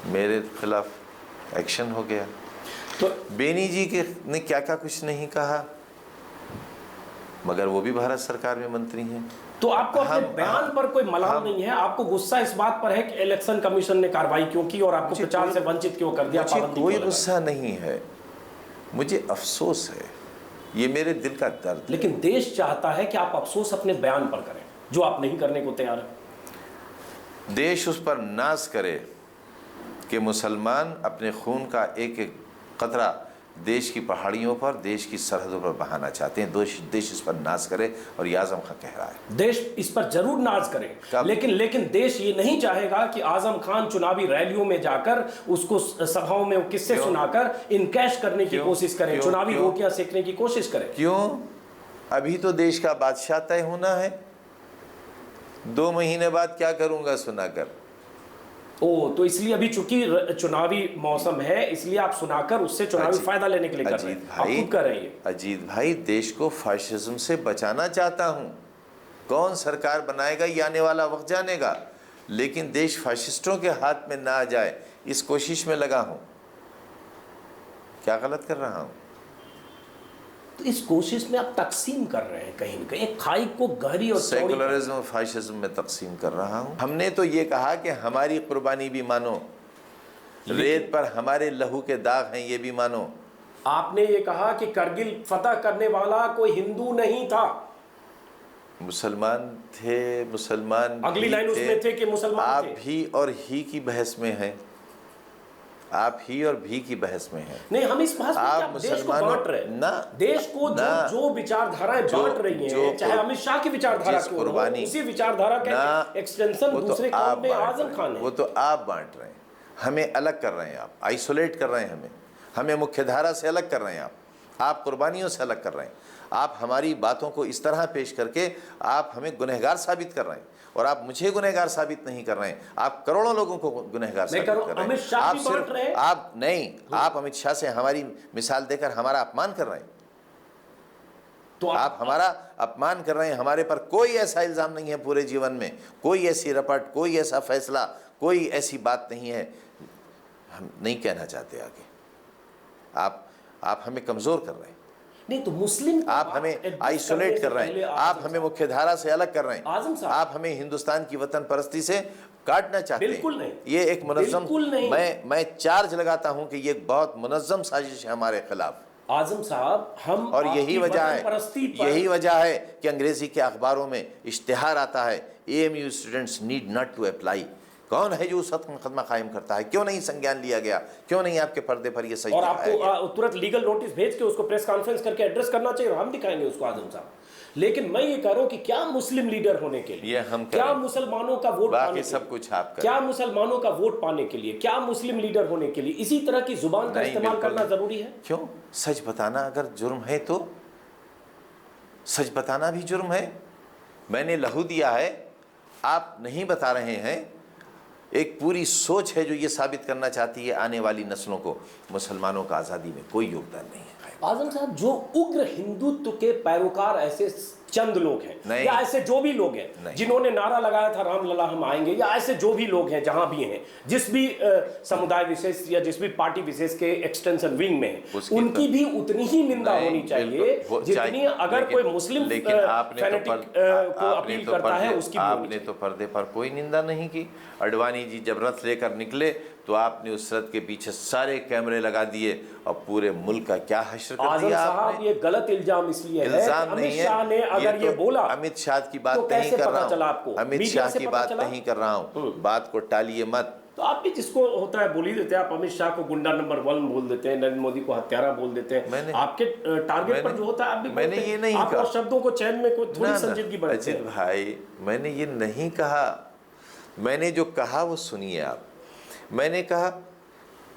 मेरे खिलाफ एक्शन हो गया। तो बेनी जी के ने क्या क्या कुछ नहीं कहा, मगर वो भी भारत सरकार में मंत्री हैं। तो आपको अपने बयान पर कोई मलाल नहीं है, आपको गुस्सा इस बात पर है कि इलेक्शन कमीशन ने कार्रवाई क्यों की और आपको प्रचार से वंचित क्यों कर दिया? मुझे कोई गुस्सा नहीं है, मुझे अफसोस है, ये मेरे दिल का दर्द। लेकिन देश चाहता है कि आप अफसोस अपने बयान पर करें, जो आप नहीं करने को तैयार है। देश उस पर नाज करे कि मुसलमान अपने खून का एक एक कतरा देश की पहाड़ियों पर, देश की सरहदों पर बहाना चाहते हैं। देश इस पर नाज करे और ये आजम खान कह रहा है देश इस पर जरूर नाज करे, लेकिन देश ये नहीं चाहेगा कि आजम खान चुनावी रैलियों में जाकर उसको सभाओं में किस्से सुनाकर इनकैश करने की कोशिश करें, चुनावी रोटियां सेकने की कोशिश करें। क्यों? अभी तो देश का बादशाह तय होना है, 2 महीने बाद क्या करूंगा सुनाकर। तो इसलिए अभी चूंकि चुनावी मौसम है, इसलिए आप सुनाकर उससे चुनावी फायदा लेने के लिए कर रहे हैं। आप खुद कर रहे हैं। अजीत भाई, देश को फाशिज्म से बचाना चाहता हूं। कौन सरकार बनाएगा ये आने वाला वक्त जानेगा, लेकिन देश फाशिस्टों के हाथ में ना आ जाए, इस कोशिश में लगा हूं। क्या गलत कर रहा हूं? तो इस कोशिश में आप तकसीम कर रहे हैं, कहीं न कहीं एक खाई को गहरी और सेकुलरिज्म और फाशिज्म में तकसीम कर रहा हूं। हमने तो ये कहा कि हमारी कुर्बानी भी मानो, रेत पर हमारे लहू के दाग हैं, ये भी मानो। आपने ये कहा कि करगिल फतह करने वाला कोई हिंदू नहीं था, मुसलमान थे, मुसलमान अगली भी लाइन उसमें थे कि मुसलमान आप थे। भी और ही की बहस में हैं, आप ही और भी की बहस में हैं। नहीं, हम इस बहस में आप क्या देश को मुसलमानों बांट रहे हैं ना, देश को ना, जो विचारधाराएं बांट रही हैं, चाहे अमित शाह की विचारधारा क्यों हो, उसी विचारधारा का एक्सटेंशन दूसरे कौम में आजम खान है। वो तो आप बांट रहे हैं, हमें अलग कर रहे हैं, आप आइसोलेट कर रहे हैं, हमें मुख्यधारा से अलग कर रहे हैं, आप कुर्बानियों से अलग कर रहे हैं, आप हमारी बातों को इस तरह पेश करके आप हमें गुनहगार साबित कर रहे हैं, और आप मुझे गुनहगार साबित नहीं कर रहे हैं, आप करोड़ों लोगों को गुनहगार साबित कर रहे हैं। अमित शाह आप भी बांट रहे हैं। आप नहीं, आप अमित शाह से हमारी मिसाल देकर हमारा अपमान कर रहे हैं, तो आप हमारा अपमान कर रहे हैं। हमारे पर कोई ऐसा इल्जाम नहीं है पूरे जीवन में, कोई ऐसी रपट, कोई ऐसा फैसला, कोई ऐसी बात नहीं है, हम नहीं कहना चाहते आगे। आप हमें कमजोर कर रहे हैं, नहीं तो मुस्लिम आप हमें आइसोलेट कर रहे हैं, आप हमें मुख्यधारा से अलग कर रहे हैं, आजम साहब, आप हमें हिंदुस्तान की वतन परस्ती से काटना चाहते हैं। बिल्कुल नहीं, ये एक मुनज़्ज़म, बिल्कुल नहीं। मैं चार्ज लगाता हूं कि ये एक बहुत मुनज़्ज़म साजिश है हमारे खिलाफ। आजम साहब, हम और यही वजह है कि अंग्रेजी के अखबारों में इश्तिहार आता है, AMU students need not to apply. कौन है जो उस हद मुकदमा कायम करता है? क्यों नहीं संज्ञान लिया गया? क्यों नहीं आपके पर्दे पर ये सही और आपको तुरंत लीगल नोटिस भेज के उसको प्रेस कॉन्फ्रेंस करके एड्रेस करना चाहिए, हम दिखाएंगे उसको आजम साहब। लेकिन मैं ये कह रहा हूं कि क्या मुस्लिम लीडर होने के लिए, क्या मुसलमानों का वोट पाने के लिए, सब कुछ आप करें, क्या मुसलमानों का वोट पाने के लिए, क्या मुस्लिम लीडर होने के लिए इसी तरह की जुबान का इस्तेमाल करना जरूरी है? क्यों? सच बताना अगर जुर्म है तो सच बताना भी जुर्म है। मैंने लहू दिया है, आप नहीं बता रहे हैं। एक पूरी सोच है जो ये साबित करना चाहती है आने वाली नस्लों को मुसलमानों का आज़ादी में कोई योगदान नहीं है। आजम साहब, जो उग्र हिंदुत्व के पैरोकार ऐसे चंद लोग हैं, या ऐसे जो भी लोग हैं जिन्होंने नारा लगाया था राम लला हम आएंगे, या ऐसे जो भी लोग हैं जहां भी हैं, जिस भी समुदाय विशेष या जिस भी पार्टी विशेष के एक्सटेंशन विंग में हैं, उनकी भी उतनी ही निंदा होनी चाहिए जितनी अगर कोई मुस्लिम फैनेटिक को अपील करता है उसकी। आपने तो पर्दे पर कोई निंदा नहीं की। अडवाणी जी जब रथ लेकर निकले तो आपने उस रथ के पीछे सारे कैमरे लगा दिए और पूरे मुल्क का क्या हश्र कर दिया आपने। ये गलत इल्जाम इसलिए है, अमित शाह ने अगर ये बोला, अमित शाह की बात नहीं कर रहा हूँ, अमित शाह की बात नहीं कर रहा हूँ, बात को टालिए मत। तो आप भी जिसको होता है बोल ही देते हैं, आप अमित शाह को गुंडा नंबर 1 बोल देते हैं, नरेंद्र मोदी को हत्यारा बोल देते हैं। आपके टारगेट पर जो होता है आप भी मैंने ये नहीं कहा, शब्दों को चैन में थोड़ी संजीदगी बरतते हैं। अजीत भाई, मैंने ये नहीं कहा। मैंने जो कहा वो सुनिए आप। मैंने कहा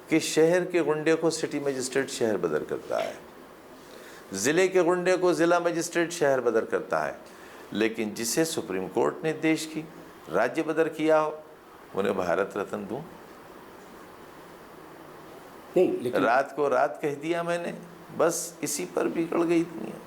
कि शहर के गुंडे को सिटी मजिस्ट्रेट शहर बदर करता है, ज़िले के गुंडे को ज़िला मजिस्ट्रेट शहर बदर करता है, लेकिन जिसे सुप्रीम कोर्ट ने देश की राज्य बदर किया हो उन्हें भारत रत्न दूं? नहीं, लेकिन रात को रात कह दिया मैंने, बस इसी पर बिगड़ गई दुनिया।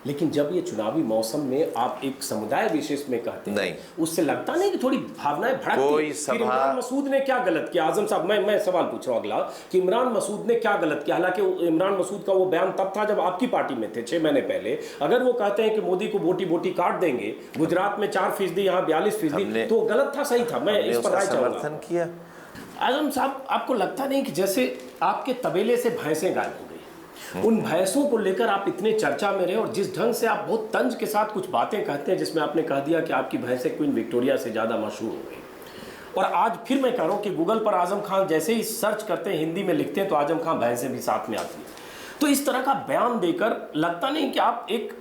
लेकिन जब ये चुनावी मौसम में आप एक समुदाय विशेष में कहते हैं, नहीं, उससे लगता नहीं कि थोड़ी भावनाएं भड़कती? इमरान मसूद ने क्या गलत किया? आजम साहब, मैं सवाल पूछ रहा हूं अगला कि इमरान मसूद ने क्या गलत किया? हालांकि इमरान मसूद का वो बयान तब था जब आपकी पार्टी में थे 6 महीने पहले। अगर वो कहते हैं कि मोदी को बोटी बोटी काट देंगे, गुजरात में 4%, यहाँ 42%, तो गलत था सही था? मैं इस पर राय समर्थन किया। आजम साहब, आपको लगता नहीं कि जैसे आपके तबेले से भैंसें गायब हो गई, उन भैंसों को लेकर आप इतने चर्चा में रहे, और जिस ढंग से आप बहुत तंज के साथ कुछ बातें कहते हैं, जिसमें आपने कह दिया कि आपकी भैंसें क्वीन विक्टोरिया से ज़्यादा मशहूर हो गई, और आज फिर मैं कह रहा हूँ कि गूगल पर आजम खान जैसे ही सर्च करते हैं, हिंदी में लिखते हैं, तो आजम खान भैंसें भी साथ में आती हैं। तो इस तरह का बयान देकर लगता नहीं कि आप एक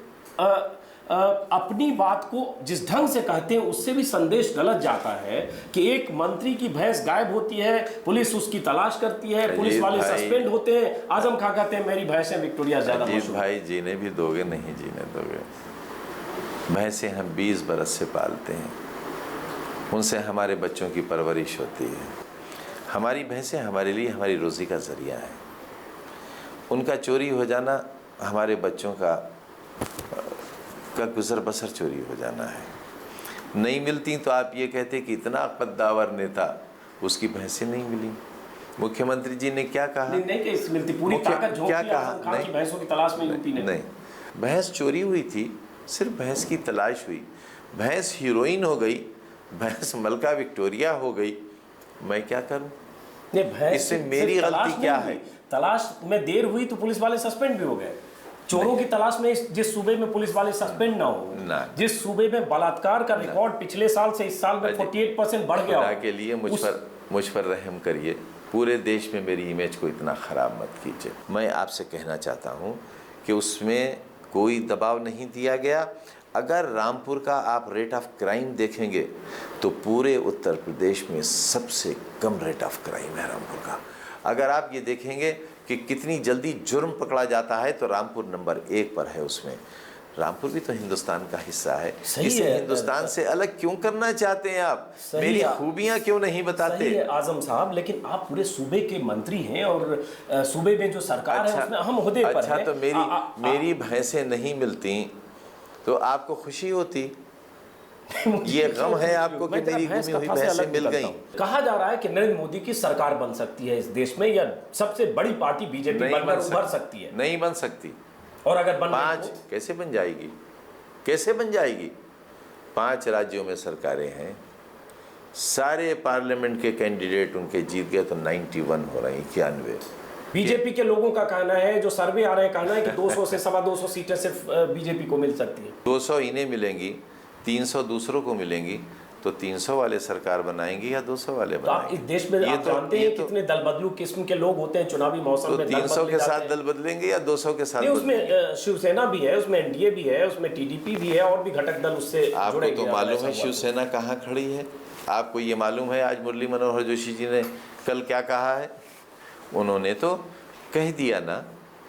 अपनी बात को जिस ढंग से कहते हैं उससे भी संदेश गलत जाता है कि एक मंत्री की भैंस गायब होती है, पुलिस उसकी तलाश करती है, पुलिस वाले सस्पेंड होते हैं, आजम खान कहते हैं मेरी भैंसें विक्टोरिया ज्यादा मशहूर। भाई, जीने भी दोगे? नहीं जीने दोगे। भैंसें हम 20 बरस से पालते हैं, उनसे हमारे बच्चों की परवरिश होती है। हमारी भैंसें हमारे लिए हमारी रोज़ी का ज़रिया है। उनका चोरी हो जाना हमारे बच्चों का गुजर बसर चोरी हो जाना है। नहीं मिलती तो आप ये कहते कि इतना कद्दावर नेता, उसकी भैंसें नहीं मिली। मुख्यमंत्री जी ने क्या कहा? नहीं कैसे मिलती, पूरी ताकत झोंक क्या दी कहा? आजम खान की भैंसों की तलाश में यूपी ने। नहीं, भैंस चोरी हुई थी, सिर्फ भैंस की तलाश हुई, भैंस हीरोइन हो गई, भैंस मलका विक्टोरिया हो गई, मैं क्या करूं? नहीं, भय इससे सिर्फ मेरी तलाश गलती नहीं क्या हुई। है? तलाश में देर हुई तो पुलिस वाले सस्पेंड भी हो गए। चोरों की तलाश में जिस सूबे में पुलिस वाले सस्पेंड ना हो, जिस सूबे में बलात्कार का रिकॉर्ड पिछले साल से इस साल में 48% बढ़ गया खुदा हो, के लिए मुझ पर रहम करिए। पूरे देश में मेरी इमेज को इतना ख़राब मत कीजिए। मैं आपसे कहना चाहता हूँ कि उसमें कोई दबाव नहीं दिया गया। अगर रामपुर का आप रेट ऑफ क्राइम देखेंगे तो पूरे उत्तर प्रदेश में सबसे कम रेट ऑफ क्राइम है रामपुर का। अगर आप ये देखेंगे कि कितनी जल्दी जुर्म पकड़ा जाता है तो रामपुर नंबर 1 पर है उसमें। रामपुर भी तो हिंदुस्तान का हिस्सा है। इसे हिंदुस्तान से अलग क्यों करना चाहते हैं आप? मेरी खूबियां क्यों नहीं बताते? सही है आजम साहब, लेकिन आप पूरे सूबे के मंत्री हैं और सूबे में जो सरकार है उसमें अहम ओहदे पर अच्छा हैं। तो मेरी भैंसें नहीं मिलती तो आपको खुशी होती? ये गम है आपको कि मेरी गुमी हुई भैंसें मिल गई? कहा जा रहा है कि नरेंद्र मोदी की सरकार बन सकती है इस देश में, या सबसे बड़ी पार्टी बीजेपी बनकर उभर सकती है। नहीं बन सकती। और अगर बन 5 कैसे बन जाएगी? कैसे बन जाएगी? 5 राज्यों में सरकारें हैं, सारे पार्लियामेंट के कैंडिडेट उनके जीत गए तो 91 हो रहे हैं, 91। बीजेपी के लोगों का कहना है, जो सर्वे आ रहे हैं, कहना है कि 200 से 225 सीटें सिर्फ बीजेपी को मिल सकती है। 200 इन्हें मिलेंगी, 300 दूसरों को मिलेंगी, तो 300 वाले सरकार बनाएंगे या 200 वाले बनाएंगे? तो इस देश में आप जानते हैं कितने दल बदलू किस्म के लोग होते हैं चुनावी मौसम में। 300 के साथ दल बदलेंगे या 200 के साथ? उसमें शिवसेना भी है, उसमें एनडीए भी है, उसमें टीडीपी भी है और भी घटक दल उससे आपको तो मालूम है शिवसेना कहाँ खड़ी है? आपको ये मालूम है आज मुरली मनोहर जोशी जी ने कल क्या कहा है? उन्होंने तो कह दिया ना,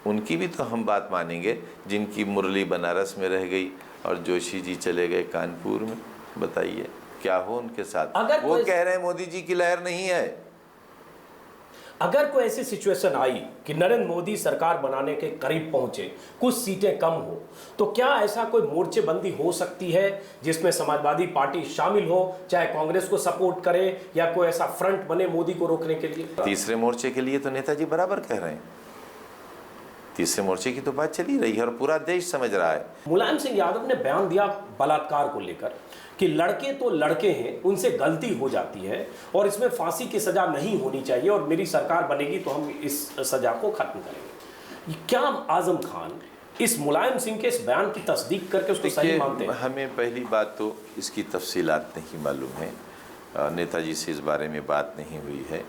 उनकी भी तो हम बात मानेंगे जिनकी मुरली बनारस में रह गई और जोशी जी चले गए कानपुर में। बताइए क्या हो उनके साथ? वो कह रहे हैं मोदी जी की लहर नहीं है। अगर कोई ऐसी सिचुएशन आई कि नरेंद्र मोदी सरकार बनाने के करीब पहुंचे, कुछ सीटें कम हो, तो क्या ऐसा कोई मोर्चेबंदी हो सकती है जिसमें समाजवादी पार्टी शामिल हो, चाहे कांग्रेस को सपोर्ट करे या कोई ऐसा फ्रंट बने मोदी को रोकने के लिए? तीसरे मोर्चे के लिए तो नेताजी बराबर कह रहे हैं। तीसरे मोर्चे की तो बात चली रही है और पूरा देश समझ रहा है। मुलायम सिंह यादव ने बयान दिया बलात्कार को लेकर कि लड़के तो लड़के हैं, उनसे गलती हो जाती है और इसमें फांसी की सजा नहीं होनी चाहिए और मेरी सरकार बनेगी तो हम इस सजा को खत्म करेंगे। क्या आजम खान इस मुलायम सिंह के इस बयान की तस्दीक करके उसको सही मानते हैं? हमें पहली बात तो इसकी तफसीलात नहीं मालूम है, नेताजी से इस बारे में बात नहीं हुई है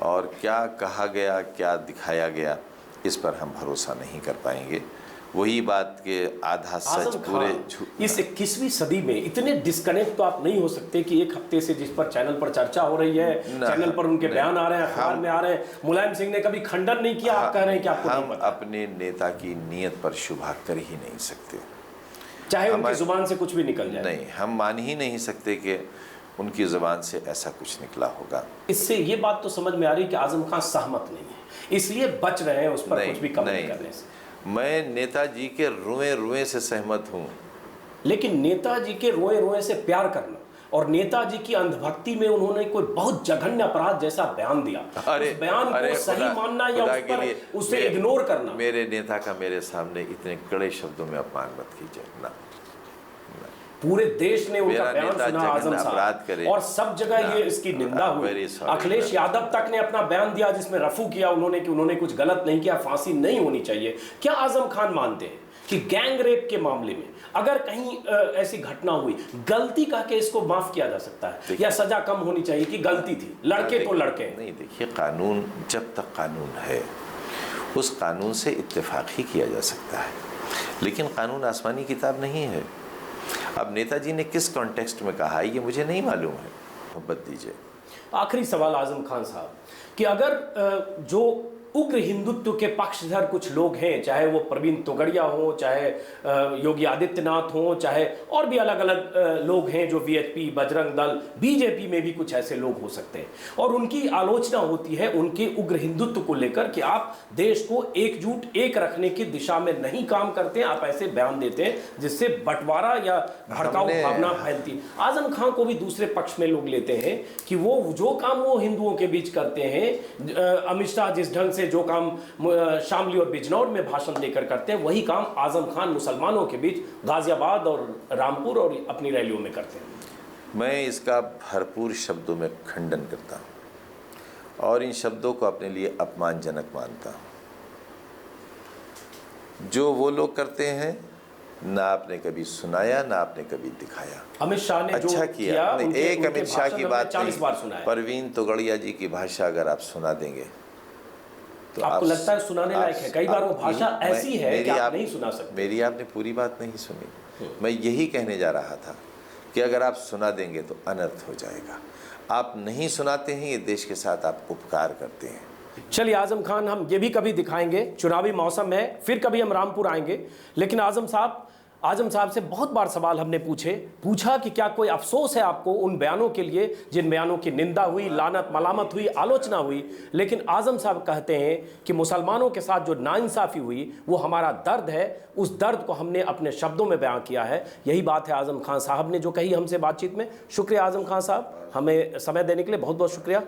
और क्या कहा गया क्या दिखाया गया इस पर हम भरोसा नहीं कर पाएंगे। वही बात के आधा सच पूरे इस 21वीं सदी में इतने डिस्कनेक्ट तो आप नहीं हो सकते कि एक हफ्ते से जिस पर चैनल पर चर्चा हो रही है, चैनल पर उनके बयान आ रहे हैं, अखबार में आ रहे हैं, मुलायम सिंह ने कभी खंडन नहीं किया, आप कह रहे हैं कि आपको हम अपने नेता की नीयत पर शुभा कर ही नहीं सकते, चाहे उनकी जुबान से कुछ भी निकल जाए। नहीं, हम मान ही नहीं सकते कि उनकी जुबान से ऐसा कुछ निकला होगा। इससे ये बात तो समझ में आ रही है कि आजम खान सहमत नहीं है, इसलिए बच रहे हैं उस पर कुछ भी कम नहीं करने से। मैं नेताजी के रोए रोए से सहमत हूँ, लेकिन नेताजी के रोए रोए से प्यार करना और नेताजी की अंधभक्ति में उन्होंने कोई बहुत जघन्य अपराध जैसा बयान दिया, उस बयान को सही मानना या उस पर उसे इग्नोर करना। मेरे नेता का मेरे सामने इतने कड़े शब्दों में अपमान मत कीजिए ना। पूरे देश ने उनका बयान सुना आजम साहब और सब जगह ये इसकी निंदा हुई। अखिलेश यादव तक ने अपना बयान दिया जिसमें रफू किया उन्होंने कि उन्होंने कुछ गलत नहीं किया, फांसी नहीं होनी चाहिए। क्या आजम खान मानते हैं कि गैंग रेप के मामले में अगर कहीं ऐसी घटना हुई, गलती का के इसको माफ किया जा सकता है या सजा कम होनी चाहिए कि गलती थी, लड़के तो लड़के? नहीं, देखिए कानून जब तक कानून है उस कानून से इत्तेफाक ही किया जा सकता है, लेकिन कानून आसमानी किताब नहीं है। अब नेताजी ने किस कॉन्टेक्स्ट में कहा है ये मुझे नहीं मालूम है, मोहब्बत दीजिए। आखिरी सवाल आजम खान साहब कि अगर जो उग्र हिंदुत्व के पक्षधर कुछ लोग हैं, चाहे वो प्रवीण तोगड़िया हो, चाहे योगी आदित्यनाथ हो, चाहे और भी अलग अलग लोग हैं जो वीएचपी, बजरंग दल, बीजेपी में भी कुछ ऐसे लोग हो सकते हैं और उनकी आलोचना होती है उनके उग्र हिंदुत्व को लेकर कि आप देश को एकजुट एक रखने की दिशा में नहीं काम करते हैं, आप ऐसे बयान देते हैं जिससे बंटवारा या भड़काऊ भावना फैलती है। आजम खान को भी दूसरे पक्ष में लोग लेते हैं कि वो जो काम वो हिंदुओं के बीच करते हैं, अमित शाह जिस ढंग से जो काम शामली और बिजनौर में भाषण देकर करते हैं, वही काम आजम खान मुसलमानों के बीच गाजियाबाद और रामपुर और अपनी रैलियों में करते हैं। मैं इसका भरपूर शब्दों में खंडन करता हूँ और इन शब्दों को अपने लिए अपमानजनक मानता हूँ। जो वो लोग करते हैं ना आपने कभी सुनाया ना आपने कभी दिखाया। अमित शाह ने अच्छा जो किया एक उनके अमित शाह की बात 40 बार सुना है। परवीन तोगड़िया जी की भाषा अगर आप सुना देंगे तो आपको लगता है सुनाने लायक है? कई बार वो भाषा ऐसी है कि आप नहीं सुना सकते। मेरी आपने पूरी बात नहीं सुनी। मैं यही कहने जा रहा था कि अगर आप सुना देंगे तो अनर्थ हो जाएगा। आप नहीं सुनाते हैं, ये देश के साथ आप उपकार करते हैं। चलिए आजम खान, हम ये भी कभी दिखाएंगे, चुनावी मौसम है, फिर कभी हम रामपुर आएंगे। लेकिन आजम साहब से बहुत बार सवाल हमने पूछा कि क्या कोई अफसोस है आपको उन बयानों के लिए जिन बयानों की निंदा हुई, लानत मलामत हुई, आलोचना हुई। लेकिन आजम साहब कहते हैं कि मुसलमानों के साथ जो नाइंसाफ़ी हुई वो हमारा दर्द है, उस दर्द को हमने अपने शब्दों में बयां किया है। यही बात है आजम खान साहब ने जो कही हमसे बातचीत में। शुक्रिया आजम खान साहब, हमें समय देने के लिए बहुत बहुत शुक्रिया।